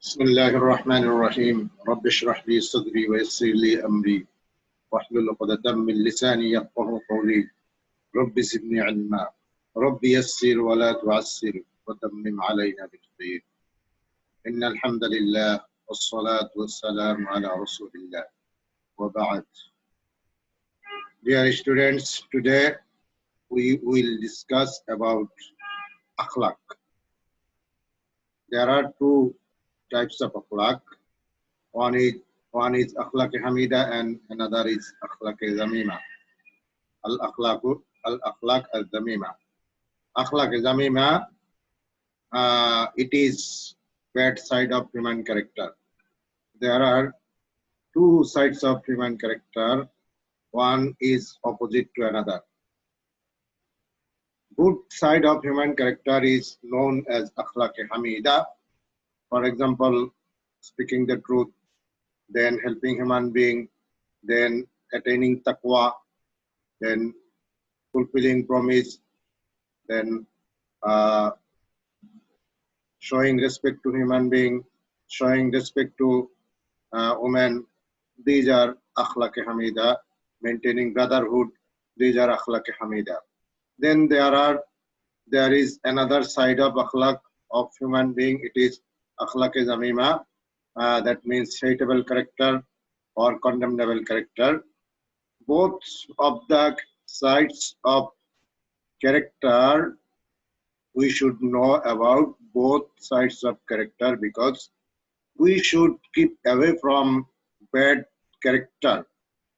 بسم الله الرحمن الرحيم رب اشرح لي صدري ويسر لي أمري واحلل عقدة من لساني يفقه قولي رب زدني علما رب يسر ولا تعسر وتمم علينا بالخير إن الحمد لله والصلاة والسلام على رسول الله وبعد. Dear students, today we will discuss about akhlaq. There are two types of akhlaq. One is akhlaq hamida and another is akhlaq zamima. Al akhlaq al zamima. Akhlaq zamima, it is bad side of human character. There are two sides of human character. One is opposite to another. Good side of human character is known as akhlaq hamida. For example, speaking the truth, then helping human being, then attaining taqwa, then fulfilling promise, then showing respect to human being, showing respect to women. These are akhlaq hamida. Maintaining brotherhood. These are akhlaq hamida. Then there is another side of akhlaq of human being. It is akhlaq zamima. That means hateable character or condemnable character. Both of the sides of character, we should know about both sides of character because we should keep away from bad character.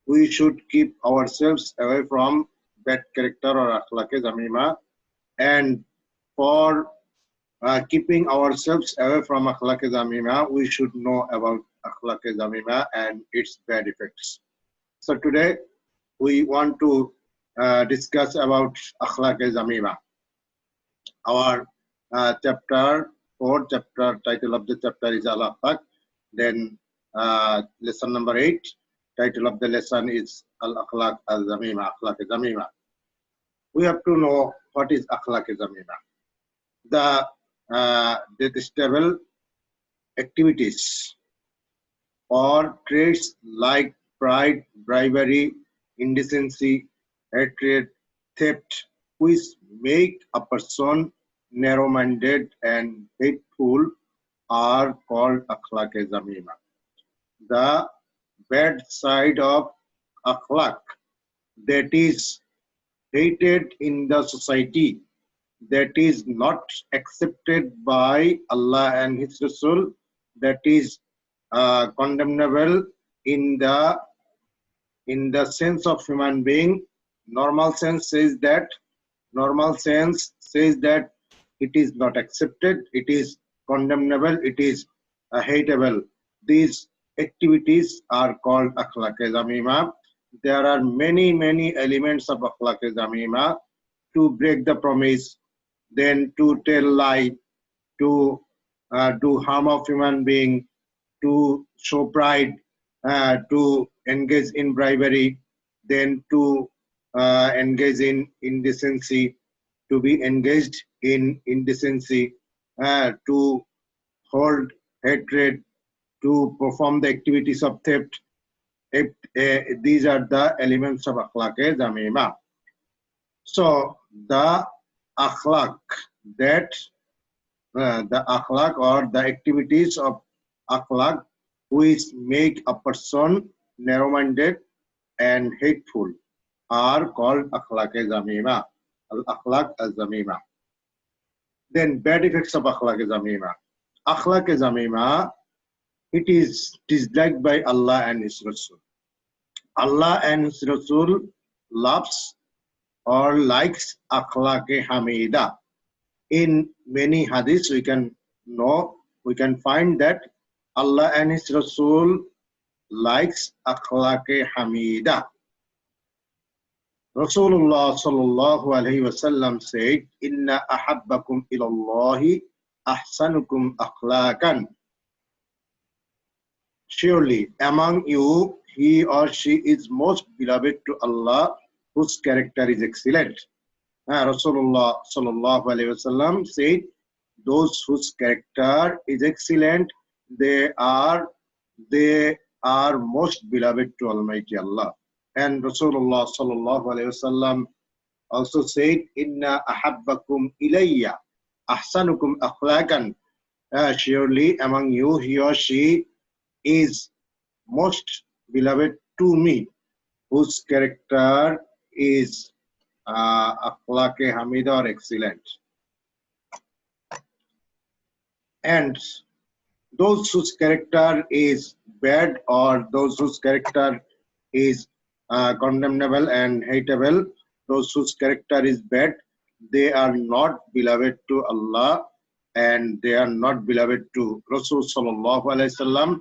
We should keep ourselves away from bad character or akhlaq zamima. And for keeping ourselves away from akhlaq zamima, we should know about akhlaq zamima and its bad effects. So today we want to discuss about akhlaq zamima. Our chapter 4, title of the chapter is al akhlaq. Then lesson number 8, title of the lesson is al akhlaq al zamima. Akhlaq zamima. We have to know what is akhlaq zamima. The detestable activities or traits like pride, bribery, indecency, hatred, theft, which make a person narrow-minded and hateful, are called akhlaq zamima. The bad side of akhlaq that is hated in the society, that is not accepted by Allah and His Rasul, that is condemnable in the sense of human being. Normal sense says that it is not accepted, it is condemnable, it is hateable. These activities are called akhlaq zamima. There are many elements of akhlaq zamima: to break the promise, then to tell lie, to do harm of human being, to show pride, to engage in bribery, then to engage in indecency, to be engaged in indecency, to hold hatred, to perform the activities of theft. These are the elements of akhlaq zamima. So the akhlaq or the activities of akhlaq which make a person narrow-minded and hateful are called akhlaq zamima. Al-akhlaq zamima. Then bad effects of akhlaq zamima. Akhlaq zamima, it is disliked by Allah and His Rasul. Allah and His Rasul loves or likes akhlaq hamida. In many hadiths we can find that Allah and His Rasul likes akhlaq hamida. Rasulullah sallallahu alaihi wasallam said, "Inna ahabbakum ilallahi ahsanukum akhlaqan." Surely among you he or she is most beloved to Allah whose character is excellent. Rasulullah sallallahu alaihi wasallam said, those whose character is excellent, they are they are most beloved to Almighty Allah. And Rasulullah sallallahu alaihi wasallam also said, "Inna ahabbakum ilayya ahsanukum akhlaqan." Surely among you, he or she is most beloved to me, whose character is akhlaq-e hamida or excellent. And those whose character is bad or those whose character is condemnable and hateable, those whose character is bad, they are not beloved to Allah and they are not beloved to Rasul sallallahu alaihi wasallam.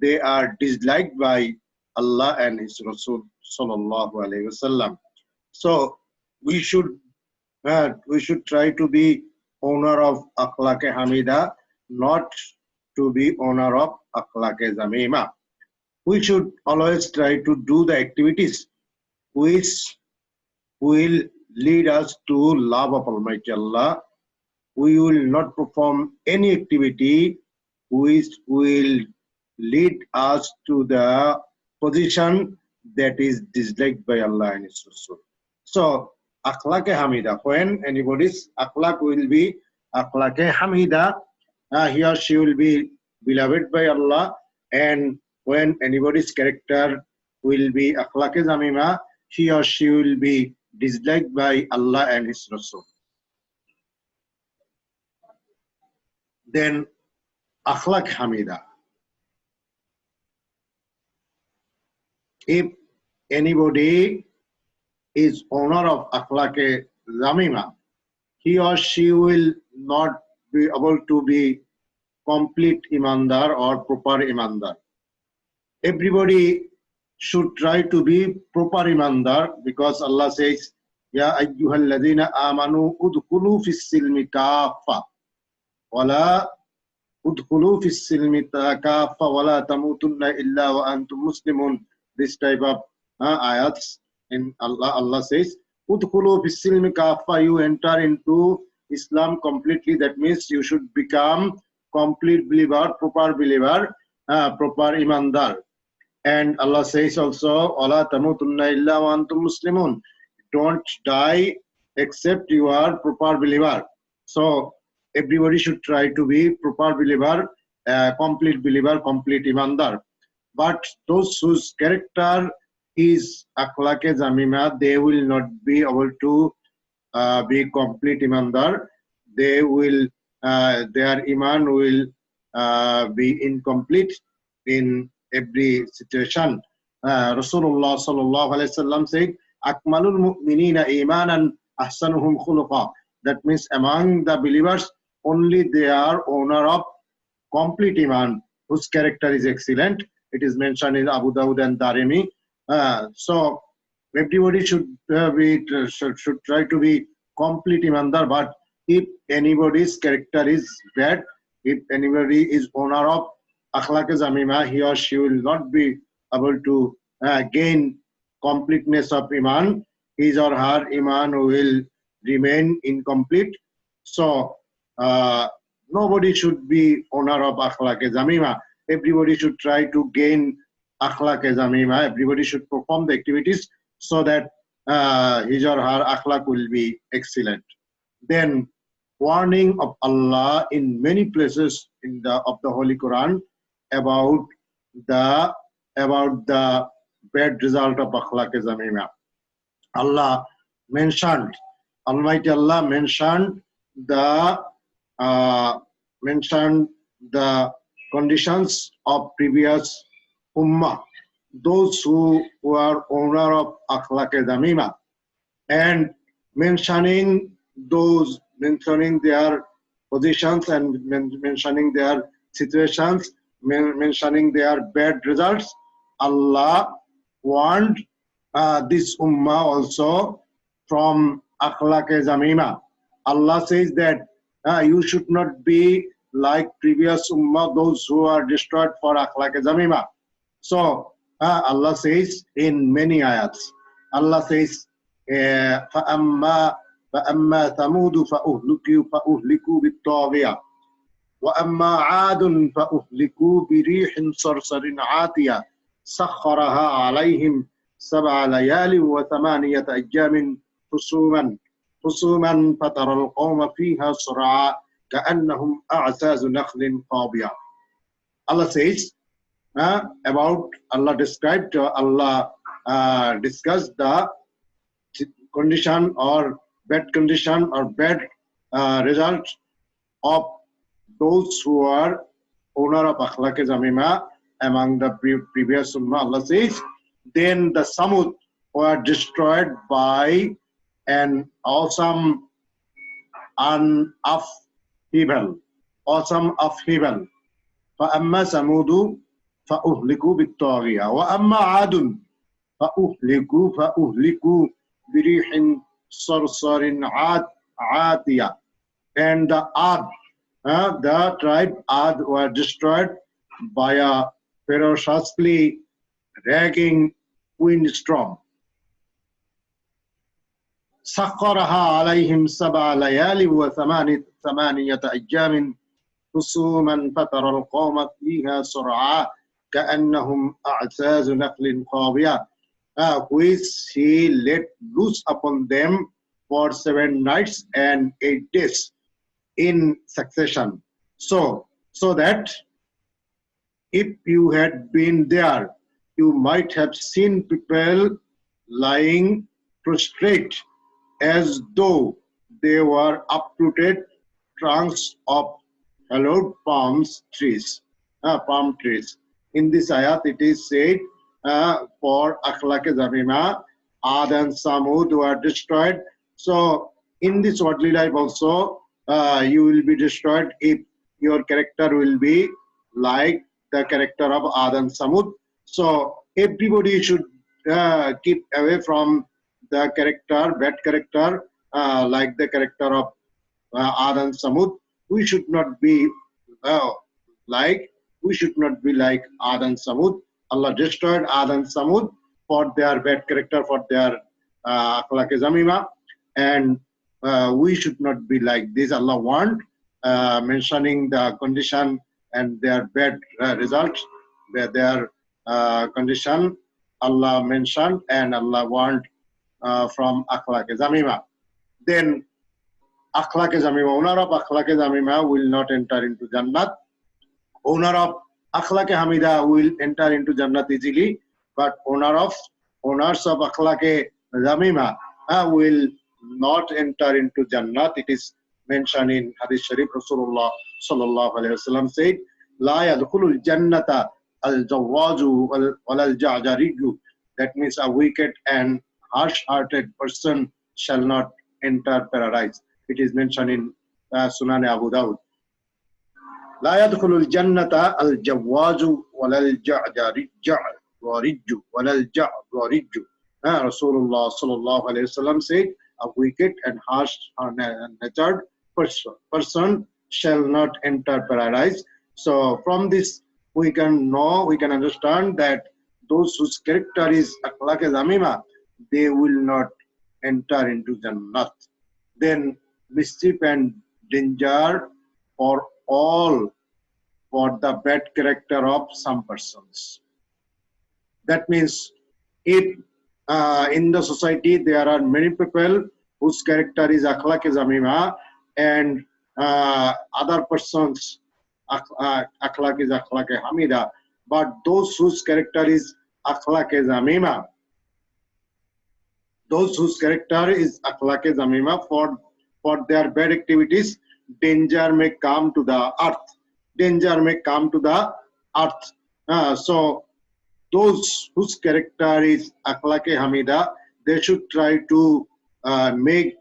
They are disliked by Allah and His Rasul sallallahu alaihi wasallam. So we should try to be owner of akhlaq-e hamida, not to be owner of akhlaq-e zamima. We should always try to do the activities which will lead us to love of Almighty Allah. We will not perform any activity which will lead us to the position that is disliked by Allah and His Rasul. So, akhlaq-e hamida, when anybody's akhlaq will be akhlaq-e hamida, he or she will be beloved by Allah, and when anybody's character will be akhlaq-e zamima, he or she will be disliked by Allah and His Rasul. Then akhlaq hamida. If anybody is owner of akhlaq-e zamima, he or she will not be able to be complete imandar or proper imandar. Everybody should try to be proper imandar, because Allah says, Ya ayyuhal ladina amanu udkhulu fis silmi kaffa wala udkhulu fis silmi kaffa wala tamutunna illa wa antum muslimun. This type of ayats in Allah says, udkhulu fis silmi kaffa, you enter into Islam completely. That means you should become complete believer, proper believer, proper imandar. And Allah says also, "Wala tamutunna illa wa antum muslimun." Don't die except you are proper believer. So everybody should try to be proper believer, complete believer, complete imandar. But those whose character is akhlaq-e zamima, they will not be able to be complete imandar. They will, their iman will be incomplete in every situation. Rasulullah sallallahu alaihi wasallam said, "Akmalul mu'minina imanan ahsanuhum khuluqa." That means among the believers, only they are owner of complete iman, whose character is excellent. It is mentioned in Abu Dawud and Darimi. So everybody should try to be complete imandar. But if anybody's character is bad, if anybody is owner of akhlaq-e zamima, he or she will not be able to gain completeness of iman. His or her iman will remain incomplete. So nobody should be owner of akhlaq-e zamima. Everybody should try to gain akhlaq-e zamima. Everybody should perform the activities so that his or her akhlaq will be excellent. Then warning of Allah in many places in of the Holy Quran about the bad result of akhlaq-e zamima. Allah mentioned, Almighty Allah mentioned the conditions of previous ummah, those who were owner of akhlaq-e zamima, and mentioning their positions and mentioning their situations, mentioning their bad results. Allah warned this ummah also from akhlaq-e zamima. Allah says that you should not be like previous ummah, those who are destroyed for akhlaq-e zamima. So Allah says in many ayats, Allah says, فَأَمَّا ثَمُودُ فَأُهْلِكُوا بِالطَّاغِيَةِ. وأما عاد فأهلكوا بريح صرصر عاتية سخرها عليهم 7 ليال و8 أيام حسوما فترى القوم فيها صرعا كأنهم أعجاز نخل خاوية. Allah says about Allah described Allah discussed the condition or bad condition or bad result of those who are owner of akhlaq zamima among the previous ummah. Allah says, then the Samud were destroyed by an awesome upheaval. فأما ثمود فأهلكوا بالطاغية وأما عاد فأهلكوا بريح صرصر عاتية. And the tribe Ad were destroyed by a ferociously raging windstorm. سخرها عليهم 7 ليال و8 أيام حسوما فترى القوم فيها صرعا كأنهم أعجاز نخل خاوية, which he let loose upon them for 7 nights and 8 days in succession, so that if you had been there, you might have seen people lying prostrate as though they were uprooted trunks of hallowed palm trees. In this ayat, it is said for akhlaq zamima, Ad and Samud were destroyed. So in this worldly life also, you will be destroyed if your character will be like the character of Ad and Samud. So everybody should keep away from the bad character, like the character of Ad and Samud. We should not be like Ad and Samud. Allah destroyed Ad and Samud for their bad character, for their akhlaq zamima, and we should not be like this. Allah warned, mentioning the condition and their bad results, their condition. Allah mentioned and Allah warned from akhlaq zamima. Then akhlaq zamima, owner of akhlaq zamima will not enter into Jannat. Owner of akhlaq hamida will enter into Jannat easily, but owners of akhlaq zamima will not enter into Jannat. It is mentioned in Hadith Sharif. Rasulullah sallallahu alaihi wasallam said, "La yadkhulul jannata al-jawwaju wal-ja'jariju." That means a wicked and harsh-hearted person shall not enter paradise. It is mentioned in Sunan Abu Dawud. لا يدخل الجنة الجواز ولا الجعجرج ولا الجعجرج. Rasulullah sallallahu alaihi wasallam said, a wicked and harsh-natured person shall not enter paradise. So from this we can understand that those whose character is akhlaq zamima, they will not enter into Jannat. Then mischief and danger for the bad character of some persons. That means if in the society there are many people whose character is akhlaq zamima and other persons akhlaq is akhlaq hamida, but those whose character is akhlaq zamima, for their bad activities, danger may come to the earth. So those whose character is akhlaq hamida, they should try to make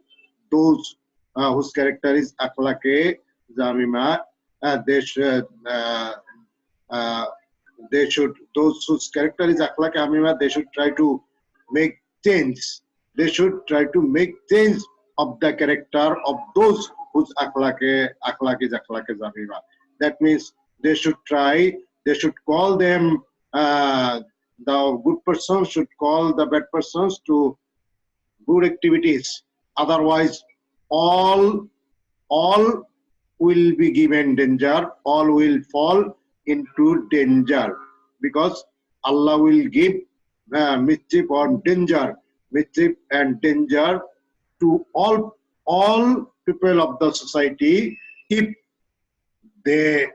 those whose character is akhlaq zamima, those whose character is akhlaq hamida, they should try to make change. They should try to make change of the character of those whose akhlaq is akhlaq zamima. That means they should call them, the good persons should call the bad persons to good activities. Otherwise, all will be given danger, all will fall into danger, because Allah will give mischief or danger, mischief and danger to all people of the society if they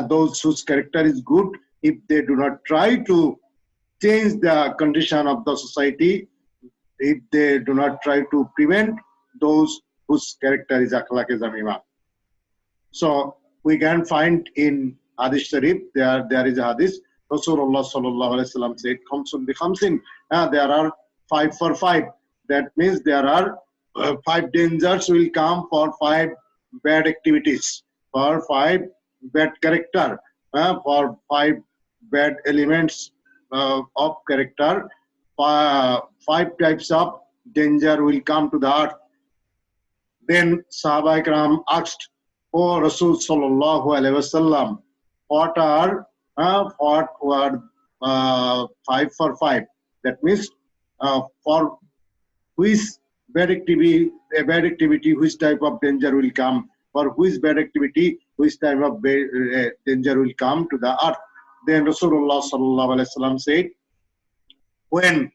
those whose character is good, if they do not try to change the condition of the society, if they do not try to prevent those whose character is akhlaq zamima. So we can find in Hadith Sharif, there is a Hadith, Rasulullah sallallahu alaihi wasallam said, Khamsun bi khamsin, there are 5 for 5. That means there are 5 dangers will come for 5 bad activities, for 5 bad character, for 5 bad elements of character. 5 types of danger will come to the earth. Then Sahaba Ikram asked, O Rasul sallallahu alaihi wasallam, what were 5 for 5? That means for which bad activity, which type of danger will come? For which bad activity, which type of danger will come to the earth? Then Rasulullah sallallahu alaihi wasallam said, when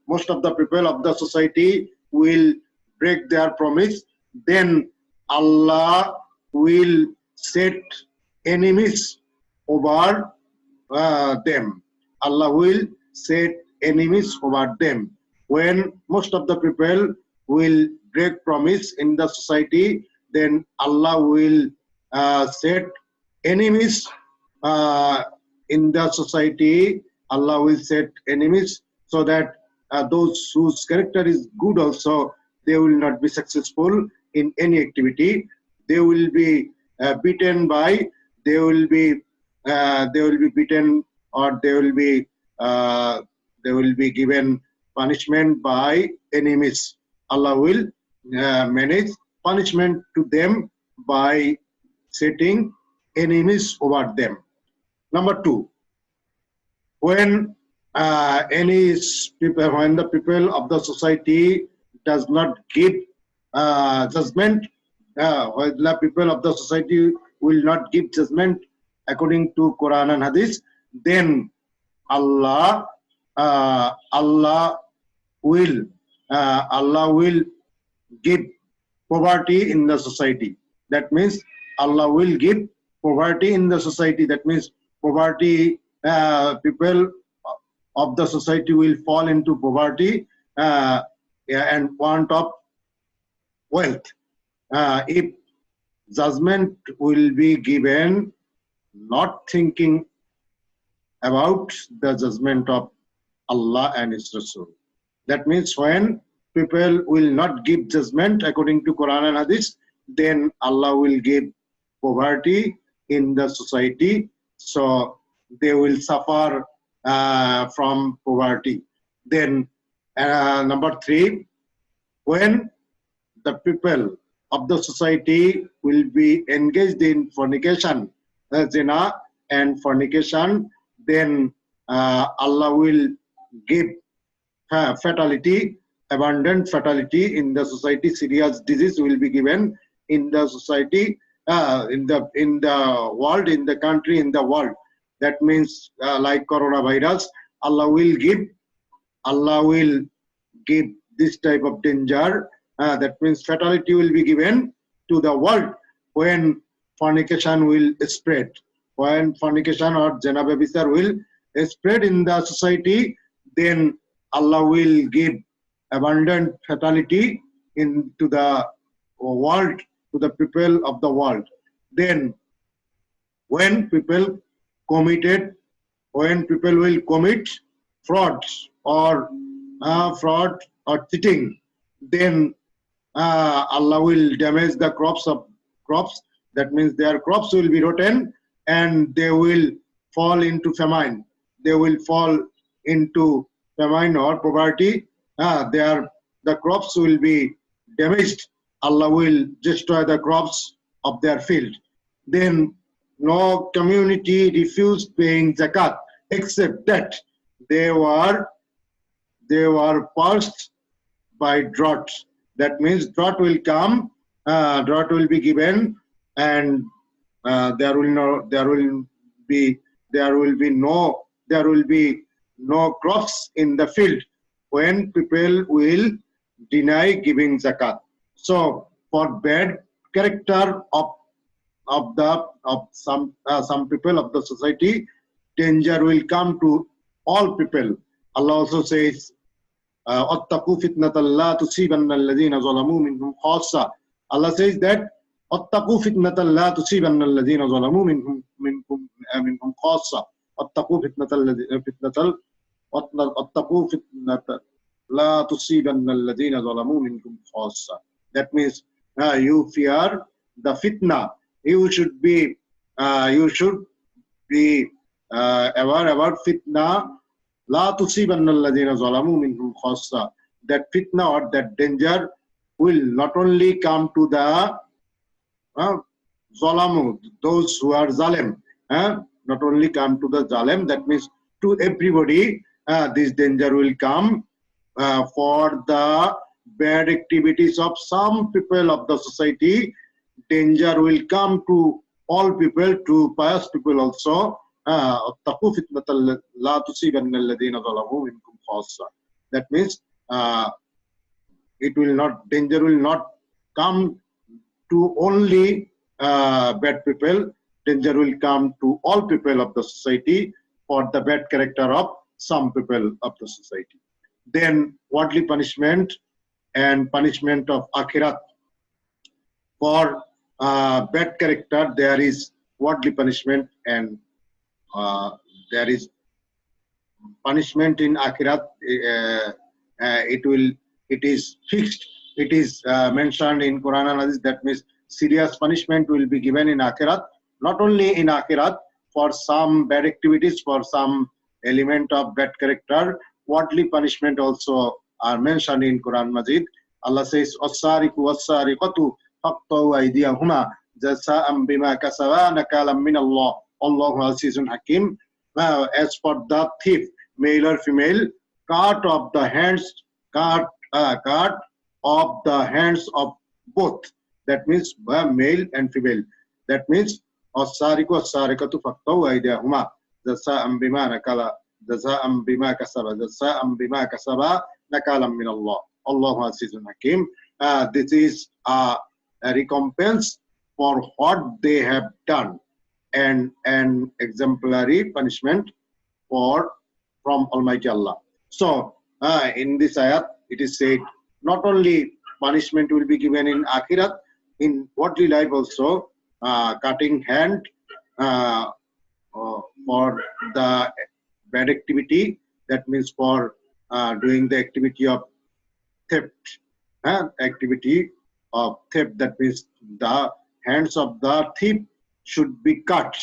most of the people of the society will break their promise, then Allah will set enemies over them. Allah will set enemies over them. When most of the people will break promise in the society, then Allah will set enemies in the society. Allah will set enemies so that those whose character is good also, they will not be successful in any activity. They will be beaten by, they will be beaten, or they will be given punishment by enemies. Allah will manage punishment to them by setting enemies over them. Number 2, when the people of the society does not give judgment, when the people of the society will not give judgment according to Quran and Hadith, then Allah will give poverty in the society. That means Allah will give poverty in the society. That means poverty, people of the society will fall into poverty and want of wealth. If judgment will be given not thinking about the judgment of Allah and His Rasul. That means when people will not give judgment according to Quran and Hadith, then Allah will give poverty in the society, so they will suffer from poverty. Then number 3, when the people of the society will be engaged in fornication, zina and fornication, then Allah will give fatality, abundant fatality in the society. Serious disease will be given in the society, in the world, in the country, in the world. That means like coronavirus, Allah will give this type of danger. That means fatality will be given to the world when fornication will spread. When fornication or zina babisar will spread in the society, then Allah will give abundant fatality into the world, to the people of the world. Then when people will commit fraud or cheating, then Allah will damage the crops. That means their crops will be rotten and they will fall into famine. They will fall into famine or poverty. The crops will be damaged. Allah will destroy the crops of their field. Then no community refused paying zakat, except that they were purged by drought. That means drought will come drought will be given, and there will be no crops in the field when people will deny giving zakat. So for bad character of some people of the society, danger will come to all people. Allah also says, "Attaqu fitnatan la tusibanna alladhina zalamu minhum khassa." Allah says that, "Attaqu fitnatan la tusibanna alladhina zalamu minhum khassa." Attaqu fitnatan attaqu fitnatan la tusibanna alladhina zalamu minhum khassa. That means you fear the fitna. You should be aware about fitna. La tusibanna alladhina zalamu minhum khassa. That fitna or that danger will not only come to the zalamu, those who are zalim, not only come to the zalim. That means to everybody, this danger will come for the bad activities of some people of the society. Danger will come to all people, to pious people also. That means danger will not come to only bad people. Danger will come to all people of the society for the bad character of some people of the society. Then worldly punishment and punishment of akhirat. For bad character, there is worldly punishment, and there is punishment in akhirat. It is fixed. It is mentioned in Quran and Hadith. That means serious punishment will be given in akhirat. Not only in akhirat, for some bad activities, for some element of bad character, worldly punishment also are mentioned in Quran Majid. Allah says, "As-sariqu was-sariqatu faqta'u aydiyahuma jaza'an bima kasaba nakalam min Allah. Allahu azizun hakim." As for the thief, male or female, cut of the hands of both. That means male and female. That means as-sariqu was-sariqatu faqta'u aydiyahuma jaza'an bima kasaba nakalam min Allah. Allahu azizun hakim. This is a recompense for what they have done, and an exemplary punishment from Almighty Allah. So in this ayat, it is said not only punishment will be given in akhirat, in worldly life also, cutting hand for the bad activity. That means for doing the activity of theft. Activity of theft. That means the hands of the thief should be cut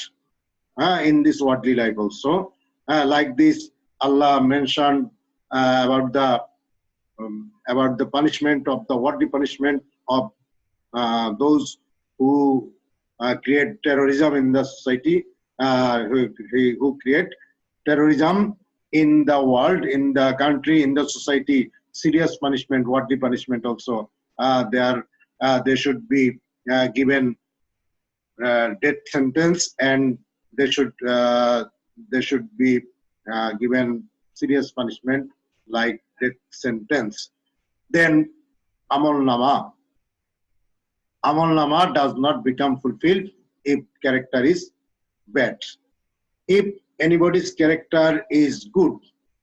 in this worldly life also. Like this, Allah mentioned about the punishment of the worldly punishment of those who create terrorism in the society, who create terrorism in the world, in the country, in the society. Serious punishment, worldly punishment also. They should be given death sentence, and they should be given serious punishment like death sentence. Then Amal Nama does not become fulfilled if character is bad. If anybody's character is good,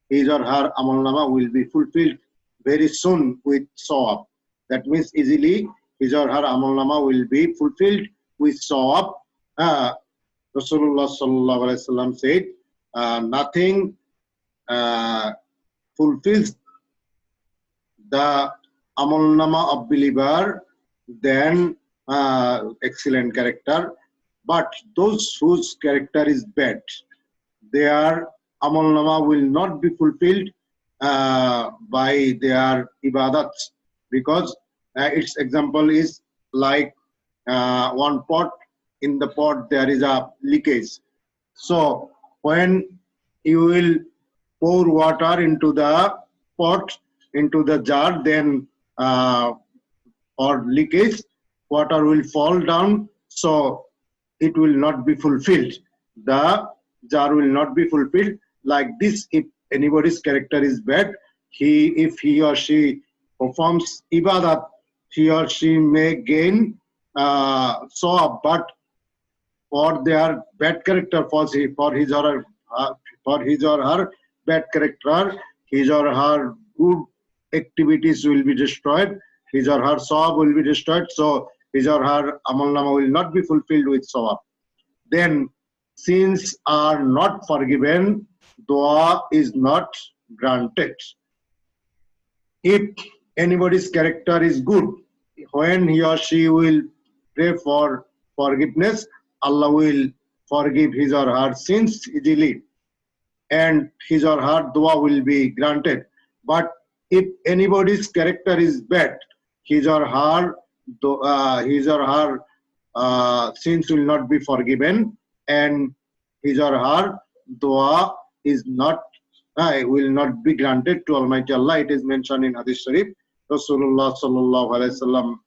his or her Amal Nama will be fulfilled very soon with Sawab. That means easily his or her Amal Nama will be fulfilled with Sawab. Rasulullah sallallahu alaihi wasallam said, nothing fulfills the Amal Nama of believer than excellent character. But those whose character is bad, their Amal Nama will not be fulfilled by their ibadats, because its example is like one pot. In the pot there is a leakage. So when you will pour water into the pot, into the jar, then or leakage, water will fall down, so it will not be fulfilled. The jar will not be fulfilled. Like this, if anybody's character is bad, if he or she performs ibadat, he or she may gain sawab, but for their bad character, for his or her bad character, his or her good activities will be destroyed, his or her sawab will be destroyed, so his or her amal nama will not be fulfilled with sawab. Then sins are not forgiven, dua is not granted. If anybody's character is good, when he or she will pray for forgiveness, Allah will forgive his or her sins easily, and his or her dua will be granted. But if anybody's character is bad, his or her sins will not be forgiven, and his or her dua is not will not be granted to Almighty Allah. It is mentioned in Hadith Sharif. Rasulullah sallallahu alaihi wasallam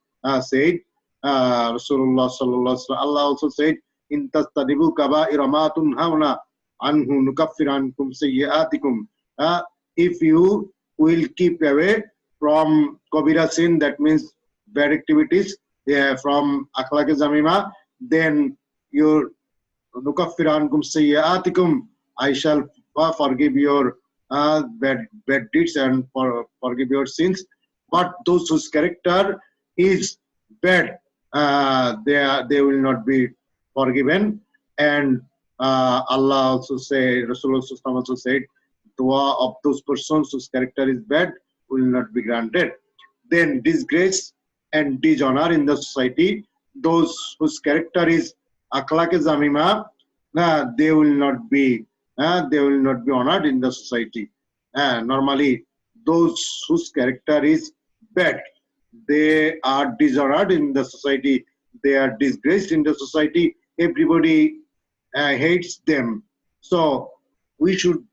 said, Rasulullah sallallahu alaihi wasallam, Allah also said, "In tastadibu kaba'ira ma tunhauna anhu nukaffir ankum sayyi'atikum." If you will keep away from kabira sin, that means bad activities, from akhlaq zamima, then your nukaffir ankum sayyi'atikum, I shall forgive your bad deeds and forgive your sins. But those whose character is bad, they will not be forgiven. And Allah also said, Rasulullah also said, dua of those persons whose character is bad will not be granted. Then disgrace and dishonor in the society, those whose character is akhlaq zamima, they will not be honored in the society. Normally, those whose character is bad, they are dishonored in the society, they are disgraced in the society, everybody hates them. So we should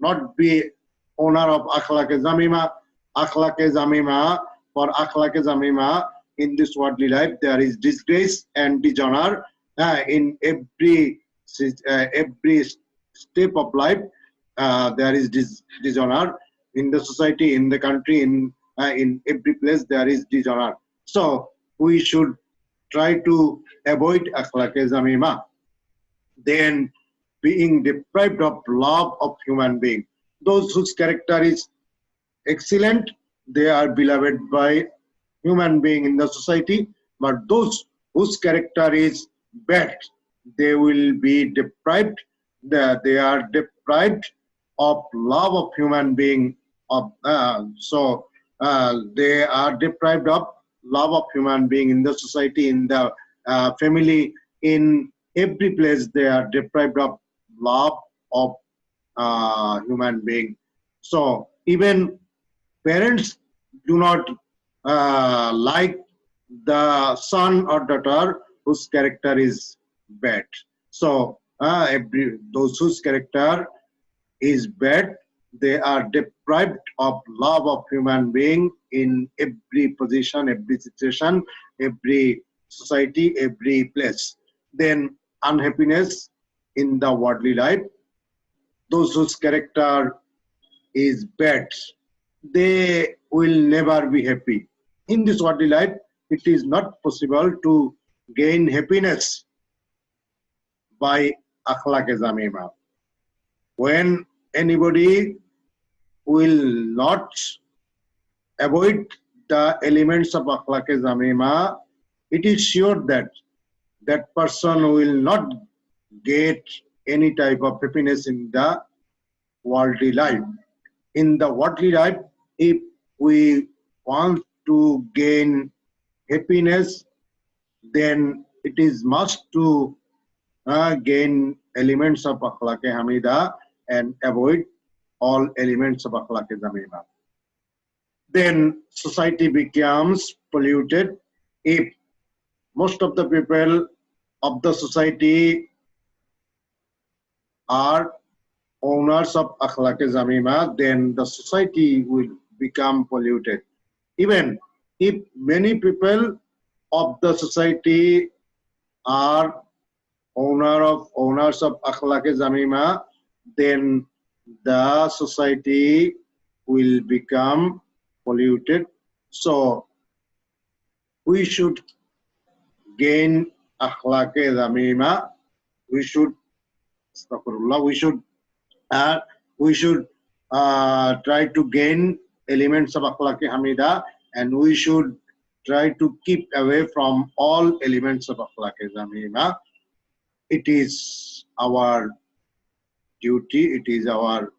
not be owner of akhlaq zamima. Akhlaq zamima, for akhlaq zamima, in this worldly life there is disgrace and dishonor in every step of life. There is dishonor in the society, in the country, in every place there is dishonor. So we should try to avoid akhlaq zamima. Then being deprived of love of human being. Those whose character is excellent, they are beloved by human being in the society. But those whose character is bad, they will be deprived. They are deprived of love of human being. They are deprived of love of human being in the society, in the family, in every place. They are deprived of love of human being. So even parents do not like the son or daughter whose character is bad. So those whose character is bad, they are deprived of love of human being in every position, every situation, every society, every place. Then unhappiness in the worldly life. Those whose character is bad, they will never be happy. In this worldly life, it is not possible to gain happiness by akhlaq zamima. When anybody will not avoid the elements of akhlaq zamima, it is sure that that person will not get any type of happiness in the worldly life. In the worldly life, if we want to gain happiness, then it is must to gain elements of akhlaq hamida and avoid all elements of akhlaq zamima. Then society becomes polluted if most of the people of the society are owners of akhlaq zamima, then the society will become polluted. Even if many people of the society are owners of akhlaq zamima, then the society will become polluted. So we should gain akhlaq zamima. We should, astaghfirullah, uh, we should try to gain elements of akhlaq hamida, and we should try to keep away from all elements of akhlaq zamima. It is our duty, it is our